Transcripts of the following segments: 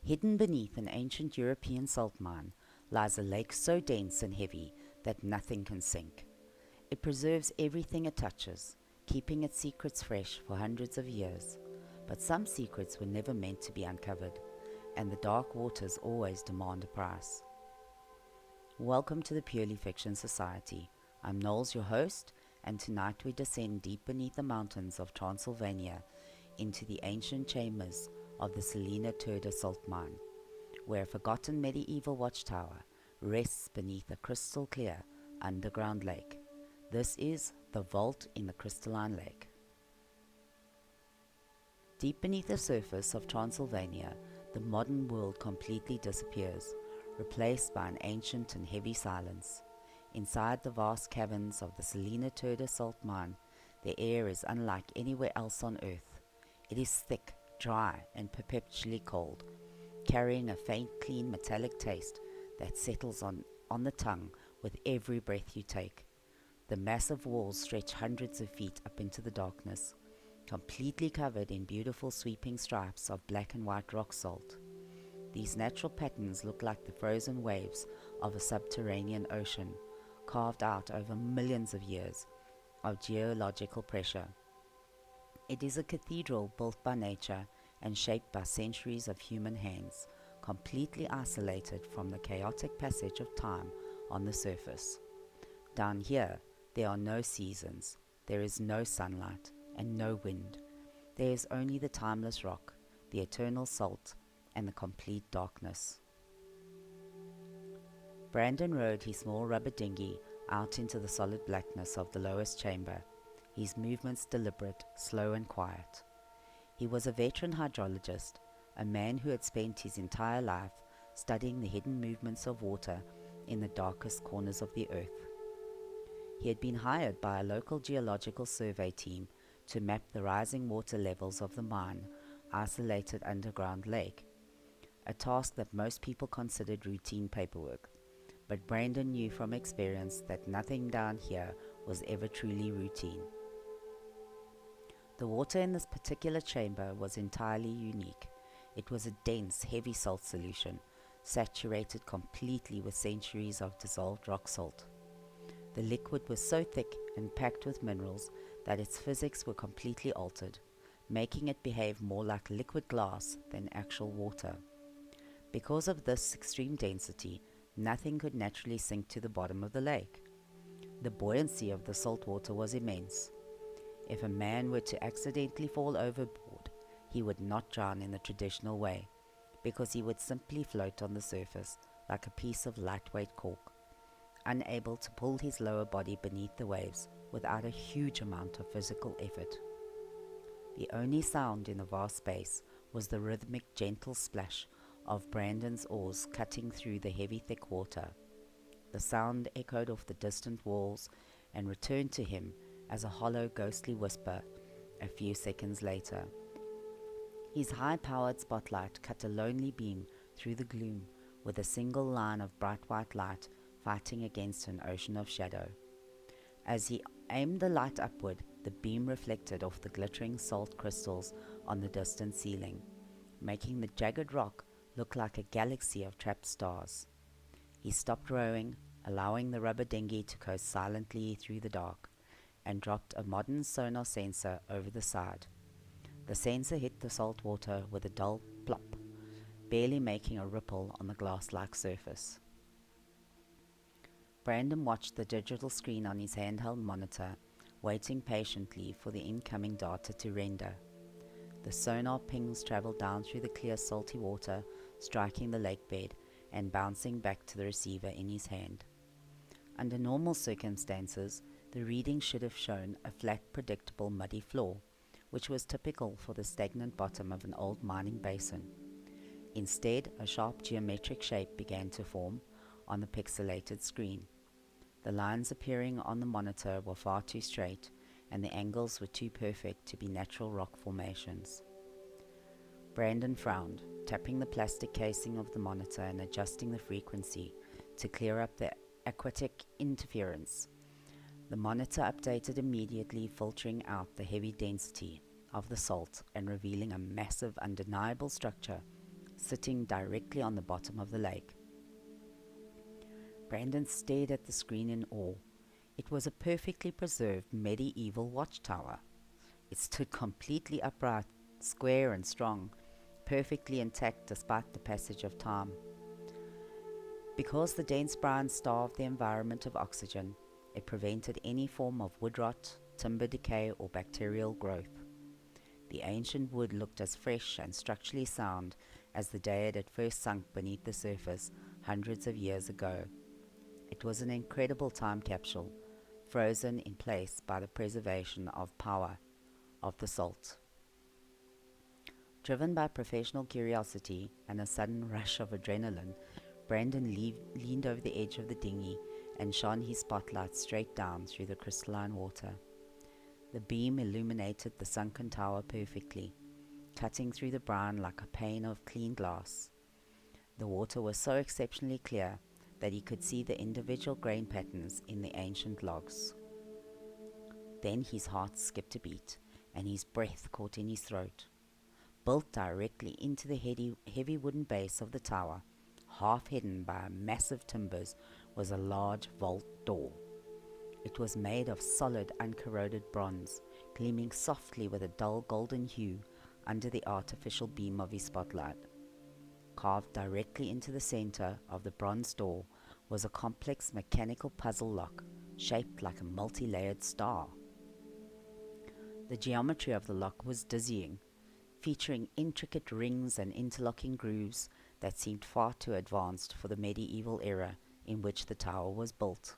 Hidden beneath an ancient European salt mine lies a lake so dense and heavy that nothing can sink. It preserves everything it touches, keeping its secrets fresh for hundreds of years. But some secrets were never meant to be uncovered, and the dark waters always demand a price. Welcome to the Purely Fiction Society. I'm Knowles, your host, and tonight we descend deep beneath the mountains of Transylvania into the ancient chambers of the Salina Turda salt mine, where a forgotten medieval watchtower rests beneath a crystal clear underground lake. This is the vault in the Crystalline lake. Deep beneath the surface of Transylvania, the modern world completely disappears, replaced by an ancient and heavy silence. Inside the vast caverns of the Salina Turda salt mine, the air is unlike anywhere else on earth. It is thick, dry, and perpetually cold, carrying a faint, clean, metallic taste that settles on the tongue with every breath you take. The massive walls stretch hundreds of feet up into the darkness, completely covered in beautiful sweeping stripes of black and white rock salt. These natural patterns look like the frozen waves of a subterranean ocean, carved out over millions of years of geological pressure. It is a cathedral built by nature and shaped by centuries of human hands, completely isolated from the chaotic passage of time on the surface. Down here, there are no seasons, there is no sunlight, and no wind. There is only the timeless rock, the eternal salt, and the complete darkness. Brandon rowed his small rubber dinghy out into the solid blackness of the lowest chamber, his movements deliberate, slow, and quiet. He was a veteran hydrologist, a man who had spent his entire life studying the hidden movements of water in the darkest corners of the earth. He had been hired by a local geological survey team to map the rising water levels of the mine, isolated underground lake, a task that most people considered routine paperwork. But Brandon knew from experience that nothing down here was ever truly routine. The water in this particular chamber was entirely unique. It was a dense, heavy salt solution, saturated completely with centuries of dissolved rock salt. The liquid was so thick and packed with minerals that its physics were completely altered, making it behave more like liquid glass than actual water. Because of this extreme density, nothing could naturally sink to the bottom of the lake. The buoyancy of the salt water was immense. If a man were to accidentally fall overboard, he would not drown in the traditional way, because he would simply float on the surface like a piece of lightweight cork, unable to pull his lower body beneath the waves without a huge amount of physical effort. The only sound in the vast space was the rhythmic, gentle splash of Brandon's oars cutting through the heavy, thick water. The sound echoed off the distant walls and returned to him as a hollow, ghostly whisper a few seconds later. His high-powered spotlight cut a lonely beam through the gloom with a single line of bright white light fighting against an ocean of shadow. As he aimed the light upward, the beam reflected off the glittering salt crystals on the distant ceiling, making the jagged rock look like a galaxy of trapped stars. He stopped rowing, allowing the rubber dinghy to coast silently through the dark, and dropped a modern sonar sensor over the side. The sensor hit the salt water with a dull plop, barely making a ripple on the glass-like surface. Brandon watched the digital screen on his handheld monitor, waiting patiently for the incoming data to render. The sonar pings traveled down through the clear salty water, striking the lake bed and bouncing back to the receiver in his hand. Under normal circumstances, the reading should have shown a flat, predictable, muddy floor, which was typical for the stagnant bottom of an old mining basin. Instead, a sharp geometric shape began to form on the pixelated screen. The lines appearing on the monitor were far too straight, and the angles were too perfect to be natural rock formations. Brandon frowned, tapping the plastic casing of the monitor and adjusting the frequency to clear up the aquatic interference. The monitor updated immediately, filtering out the heavy density of the salt and revealing a massive, undeniable structure sitting directly on the bottom of the lake. Brandon stared at the screen in awe. It was a perfectly preserved medieval watchtower. It stood completely upright, square and strong, perfectly intact despite the passage of time. Because the dense brine starved the environment of oxygen, it prevented any form of wood rot, timber decay, or bacterial growth. The ancient wood looked as fresh and structurally sound as the day it had first sunk beneath the surface hundreds of years ago. It was an incredible time capsule, frozen in place by the preservation of power of the salt. Driven by professional curiosity and a sudden rush of adrenaline, Brandon leaned over the edge of the dinghy and shone his spotlight straight down through the crystalline water. The beam illuminated the sunken tower perfectly, cutting through the brine like a pane of clean glass. The water was so exceptionally clear that he could see the individual grain patterns in the ancient logs. Then his heart skipped a beat, and his breath caught in his throat. Built directly into the heavy wooden base of the tower, half hidden by massive timbers, was a large vault door. It was made of solid, uncorroded bronze, gleaming softly with a dull golden hue under the artificial beam of his spotlight. Carved directly into the center of the bronze door was a complex mechanical puzzle lock shaped like a multi-layered star. The geometry of the lock was dizzying, featuring intricate rings and interlocking grooves that seemed far too advanced for the medieval era in which the tower was built.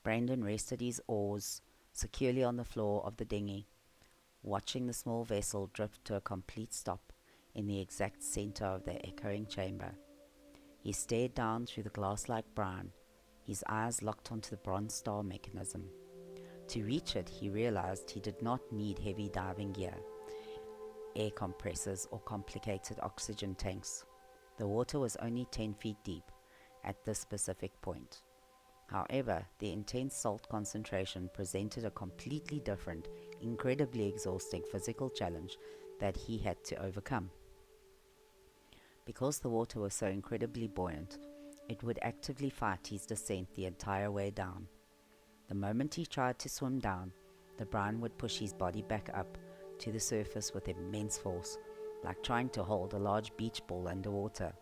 Brandon rested his oars securely on the floor of the dinghy, watching the small vessel drift to a complete stop in the exact center of the echoing chamber. He stared down through the glass-like brine, his eyes locked onto the bronze star mechanism. To reach it, he realized he did not need heavy diving gear, air compressors, or complicated oxygen tanks. The water was only 10 feet deep at this specific point. However, the intense salt concentration presented a completely different, incredibly exhausting physical challenge that he had to overcome. Because the water was so incredibly buoyant, it would actively fight his descent the entire way down. The moment he tried to swim down, the brine would push his body back up to the surface with immense force, like trying to hold a large beach ball underwater.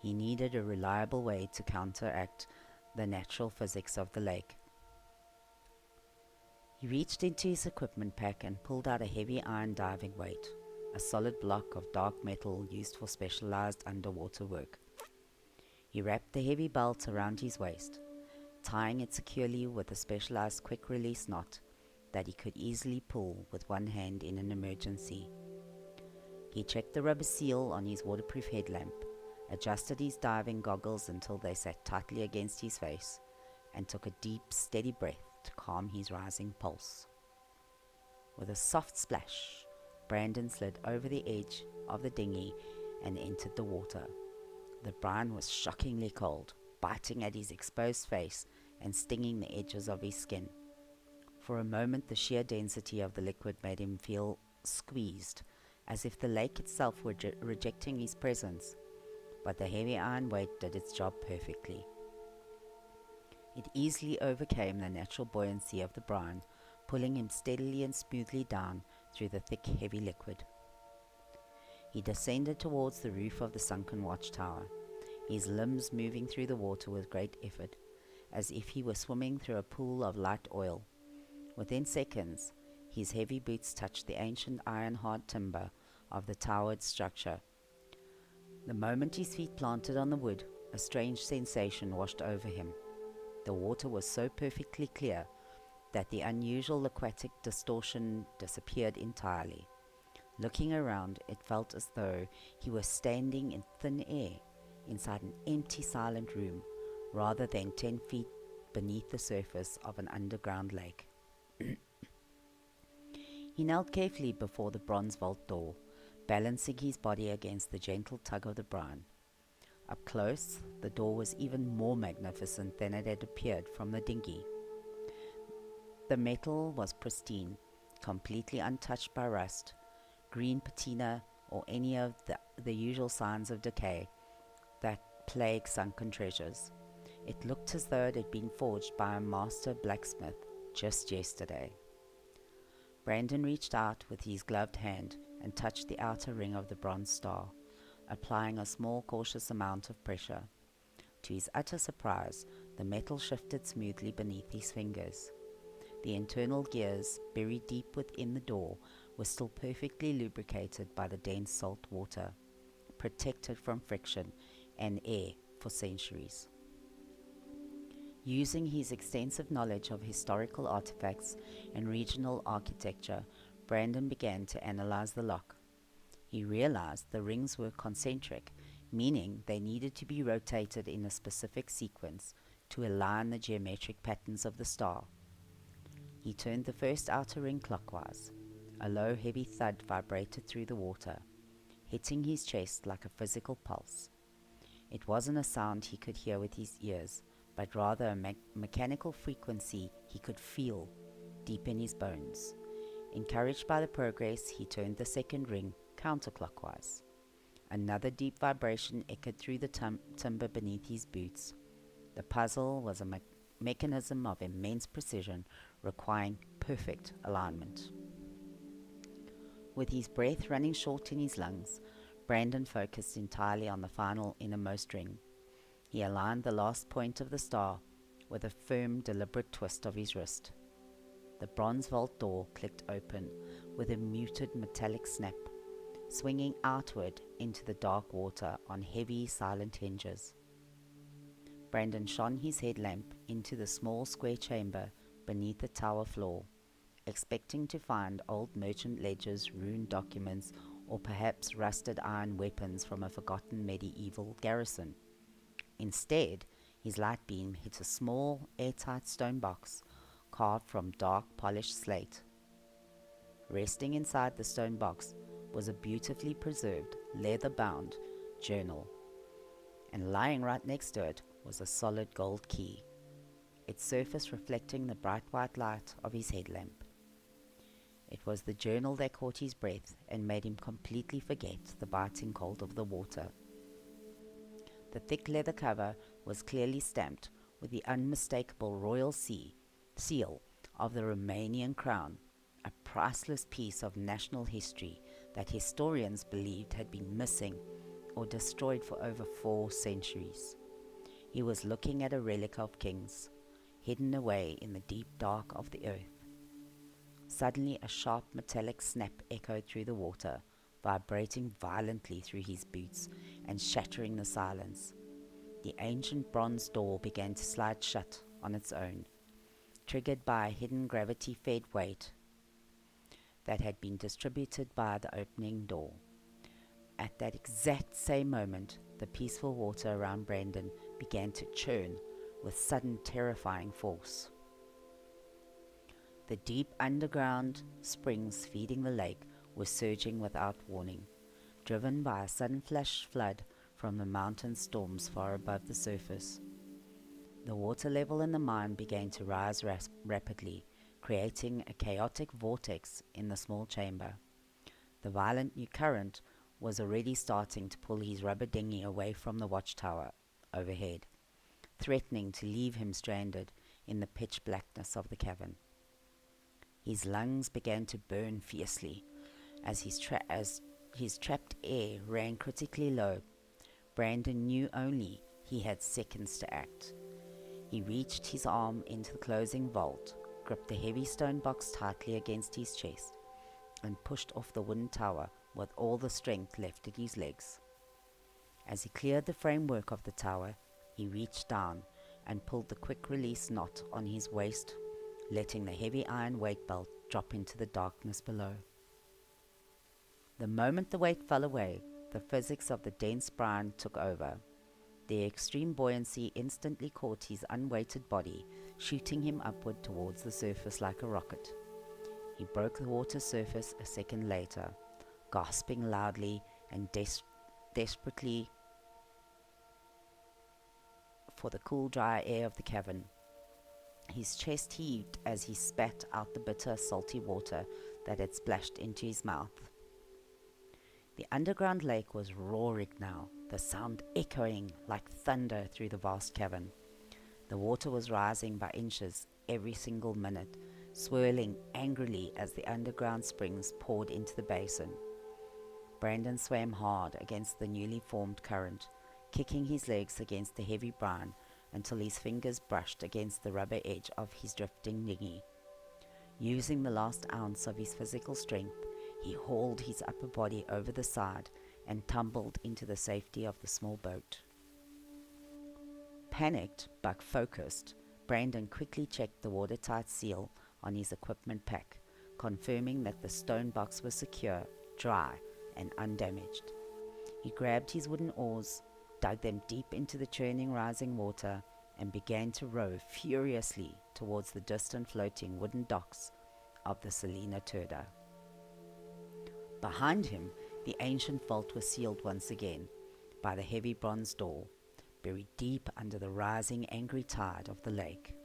He needed a reliable way to counteract the natural physics of the lake. He reached into his equipment pack and pulled out a heavy iron diving weight, a solid block of dark metal used for specialized underwater work. He wrapped the heavy belt around his waist, tying it securely with a specialized quick-release knot that he could easily pull with one hand in an emergency. He checked the rubber seal on his waterproof headlamp, adjusted his diving goggles until they sat tightly against his face, and took a deep, steady breath to calm his rising pulse. With a soft splash, Brandon slid over the edge of the dinghy and entered the water. The brine was shockingly cold, biting at his exposed face and stinging the edges of his skin. For a moment, the sheer density of the liquid made him feel squeezed, as if the lake itself were rejecting his presence. But the heavy iron weight did its job perfectly. It easily overcame the natural buoyancy of the brine, pulling him steadily and smoothly down through the thick, heavy liquid. He descended towards the roof of the sunken watchtower, his limbs moving through the water with great effort, as if he were swimming through a pool of light oil. Within seconds, his heavy boots touched the ancient iron-hard timber of the towered structure. The moment his feet planted on the wood, a strange sensation washed over him. The water was so perfectly clear that the unusual aquatic distortion disappeared entirely. Looking around, it felt as though he was standing in thin air inside an empty, silent room, rather than 10 feet beneath the surface of an underground lake. He knelt carefully before the bronze vault door, balancing his body against the gentle tug of the brine. Up close, the door was even more magnificent than it had appeared from the dinghy. The metal was pristine, completely untouched by rust. Green patina or any of the usual signs of decay that plague sunken treasures. It looked as though it had been forged by a master blacksmith just yesterday. Brandon reached out with his gloved hand and touched the outer ring of the bronze star, applying a small cautious amount of pressure. To his utter surprise, the metal shifted smoothly beneath his fingers. The internal gears, buried deep within the door, were still perfectly lubricated by the dense salt water, protected from friction and air for centuries. Using his extensive knowledge of historical artifacts and regional architecture, Brandon began to analyze the lock. He realized the rings were concentric, meaning they needed to be rotated in a specific sequence to align the geometric patterns of the star. He turned the first outer ring clockwise. A low, heavy thud vibrated through the water, hitting his chest like a physical pulse. It wasn't a sound he could hear with his ears, but rather a mechanical frequency he could feel deep in his bones. Encouraged by the progress, he turned the second ring counterclockwise. Another deep vibration echoed through the timber beneath his boots. The puzzle was a mechanism of immense precision, requiring perfect alignment. With his breath running short in his lungs, Brandon focused entirely on the final innermost ring. He aligned the last point of the star with a firm, deliberate twist of his wrist. The bronze vault door clicked open with a muted metallic snap, swinging outward into the dark water on heavy, silent hinges. Brandon shone his headlamp into the small square chamber beneath the tower floor, expecting to find old merchant ledgers, ruined documents, or perhaps rusted iron weapons from a forgotten medieval garrison. Instead, his light beam hit a small, airtight stone box carved from dark, polished slate. Resting inside the stone box was a beautifully preserved, leather-bound journal, and lying right next to it was a solid gold key, its surface reflecting the bright white light of his headlamp. It was the journal that caught his breath and made him completely forget the biting cold of the water. The thick leather cover was clearly stamped with the unmistakable royal seal of the Romanian crown, a priceless piece of national history that historians believed had been missing or destroyed for over 4 centuries. He was looking at a relic of kings, hidden away in the deep dark of the earth. Suddenly a sharp metallic snap echoed through the water, vibrating violently through his boots and shattering the silence. The ancient bronze door began to slide shut on its own, triggered by a hidden gravity-fed weight that had been distributed by the opening door. At that exact same moment, the peaceful water around Brandon began to churn with sudden terrifying force. The deep underground springs feeding the lake were surging without warning, driven by a sudden flash flood from the mountain storms far above the surface. The water level in the mine began to rise rapidly, creating a chaotic vortex in the small chamber. The violent new current was already starting to pull his rubber dinghy away from the watchtower overhead, threatening to leave him stranded in the pitch blackness of the cavern. His lungs began to burn fiercely as his trapped air ran critically low. Brandon knew only he had seconds to act. He reached his arm into the closing vault, gripped the heavy stone box tightly against his chest, and pushed off the wooden tower with all the strength left in his legs. As he cleared the framework of the tower, he reached down and pulled the quick-release knot on his waist, letting the heavy iron weight belt drop into the darkness below. The moment the weight fell away, the physics of the dense brine took over. The extreme buoyancy instantly caught his unweighted body, shooting him upward towards the surface like a rocket. He broke the water surface a second later, gasping loudly and desperately for the cool, dry air of the cavern. His chest heaved as he spat out the bitter, salty water that had splashed into his mouth. The underground lake was roaring now, the sound echoing like thunder through the vast cavern. The water was rising by inches every single minute, swirling angrily as the underground springs poured into the basin. Brandon swam hard against the newly formed current, kicking his legs against the heavy brine until his fingers brushed against the rubber edge of his drifting dinghy. Using the last ounce of his physical strength, he hauled his upper body over the side and tumbled into the safety of the small boat. Panicked but focused, Brandon quickly checked the watertight seal on his equipment pack, confirming that the stone box was secure, dry, and undamaged. He grabbed his wooden oars, dug them deep into the churning rising water, and began to row furiously towards the distant floating wooden docks of the Salina Turda. Behind him, the ancient vault was sealed once again by the heavy bronze door, buried deep under the rising angry tide of the lake.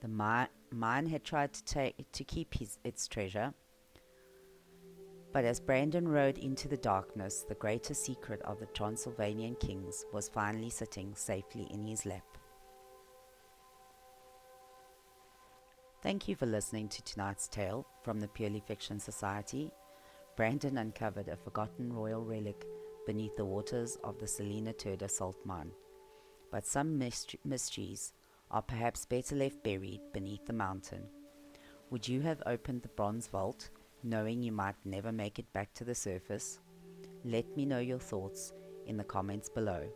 The mine had tried to keep its treasure, but as Brandon rode into the darkness, the greater secret of the Transylvanian kings was finally sitting safely in his lap. Thank you for listening to tonight's tale from the Purely Fiction Society. Brandon uncovered a forgotten royal relic beneath the waters of the Salina Turda salt mine. But some mysteries are perhaps better left buried beneath the mountain. Would you have opened the bronze vault, knowing you might never make it back to the surface? Let me know your thoughts in the comments below.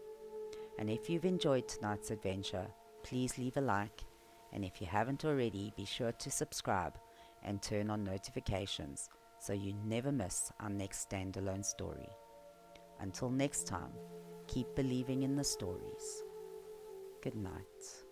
And if you've enjoyed tonight's adventure, please leave a like, and if you haven't already, be sure to subscribe and turn on notifications so you never miss our next standalone story. Until next time, keep believing in the stories. Good night.